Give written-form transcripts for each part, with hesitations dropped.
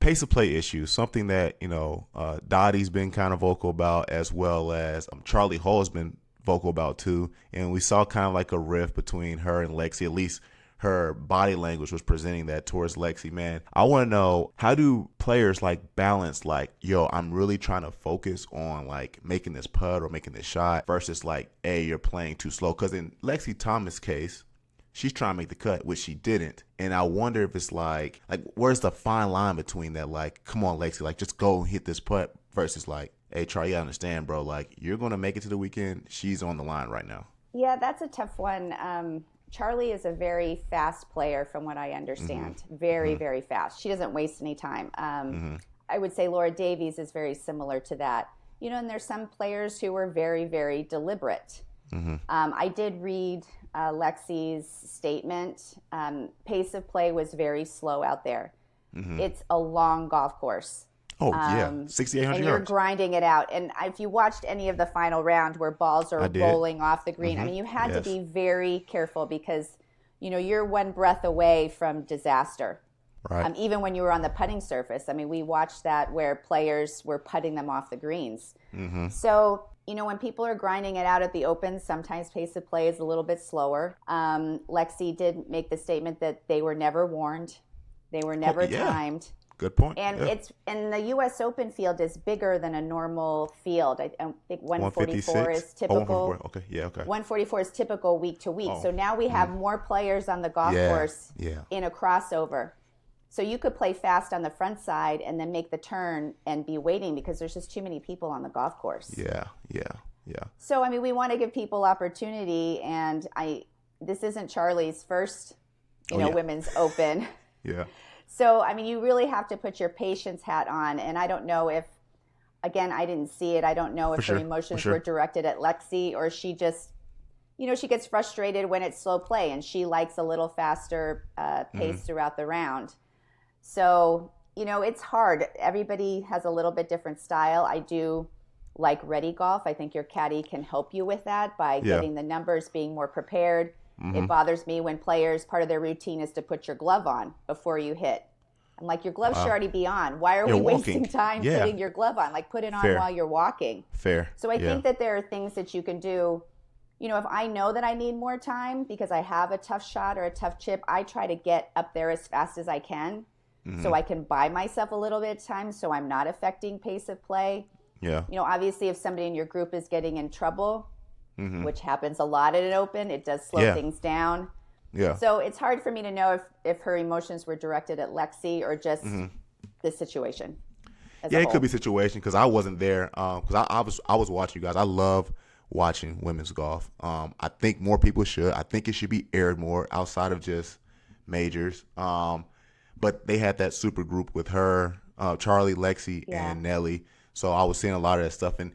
pace of play issues, something that, Dottie's been kind of vocal about, as well as Charley Hull has been vocal about too. And we saw kind of like a rift between her and Lexi, at least her body language was presenting that towards Lexi. Man, I want to know, how do players like balance like, yo, I'm really trying to focus on like making this putt or making this shot versus like, hey, you're playing too slow? Because in Lexi Thomas' case, she's trying to make the cut, which she didn't. And I wonder if it's like where's the fine line between that? Like, come on, Lexi, like just go and hit this putt versus like, hey, Charlie, I understand, bro. Like, you're going to make it to the weekend. She's on the line right now. Yeah, that's a tough one. Charlie is a very fast player from what I understand. Very, very fast. She doesn't waste any time. I would say Laura Davies is very similar to that. And there's some players who are very, very deliberate. I did read Lexi's statement. Pace of play was very slow out there. It's a long golf course. Oh, yeah, 6,800 yards. And you're grinding it out. And if you watched any of the final round where balls are rolling off the green, I mean, you had to be very careful because, you're one breath away from disaster. Right. Even when you were on the putting surface. I mean, we watched that where players were putting them off the greens. So, when people are grinding it out at the Open, sometimes pace of play is a little bit slower. Lexi did make the statement that they were never warned. They were never timed. Good point. And the U.S. Open field is bigger than a normal field. I think 144 is typical. Okay, yeah, okay. 144 is typical week to week. So now we have more players on the golf course in a crossover. So you could play fast on the front side and then make the turn and be waiting because there's just too many people on the golf course. Yeah. So, I mean, we want to give people opportunity, and this isn't Charlie's first, women's Open. Yeah. So, I mean, you really have to put your patience hat on. And I don't know if, again, I didn't see it. I don't know if her emotions were directed at Lexi or she just, she gets frustrated when it's slow play and she likes a little faster pace throughout the round. So, it's hard. Everybody has a little bit different style. I do like ready golf. I think your caddy can help you with that by getting the numbers, being more prepared. It bothers me when players, part of their routine is to put your glove on before you hit. I'm like, your glove should already be on. Why are we wasting time putting your glove on? Like, put it on while you're walking. Fair. So I think that there are things that you can do. If I know that I need more time because I have a tough shot or a tough chip, I try to get up there as fast as I can so I can buy myself a little bit of time so I'm not affecting pace of play. Yeah. Obviously, if somebody in your group is getting in trouble, which happens a lot at an Open, it does slow things down. Yeah. So it's hard for me to know if her emotions were directed at Lexi or just the situation. It could be situation because I wasn't there. Because I was watching you guys. I love watching women's golf. I think more people should. I think it should be aired more outside of just majors. But they had that super group with her, Charlie, Lexi, and Nelly. So I was seeing a lot of that stuff. And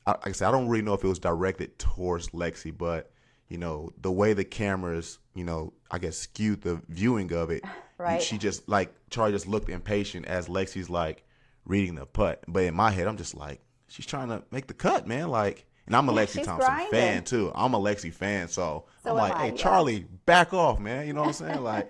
like I said, I don't really know if it was directed towards Lexi, but, the way the cameras, I guess skewed the viewing of it. Right. She just, Charlie just looked impatient as Lexi's, reading the putt. But in my head, I'm just like, she's trying to make the cut, man. And I'm a Lexi Thompson fan, too. I'm a Lexi fan. So I'm like, hey, Charlie, back off, man. You know what I'm saying?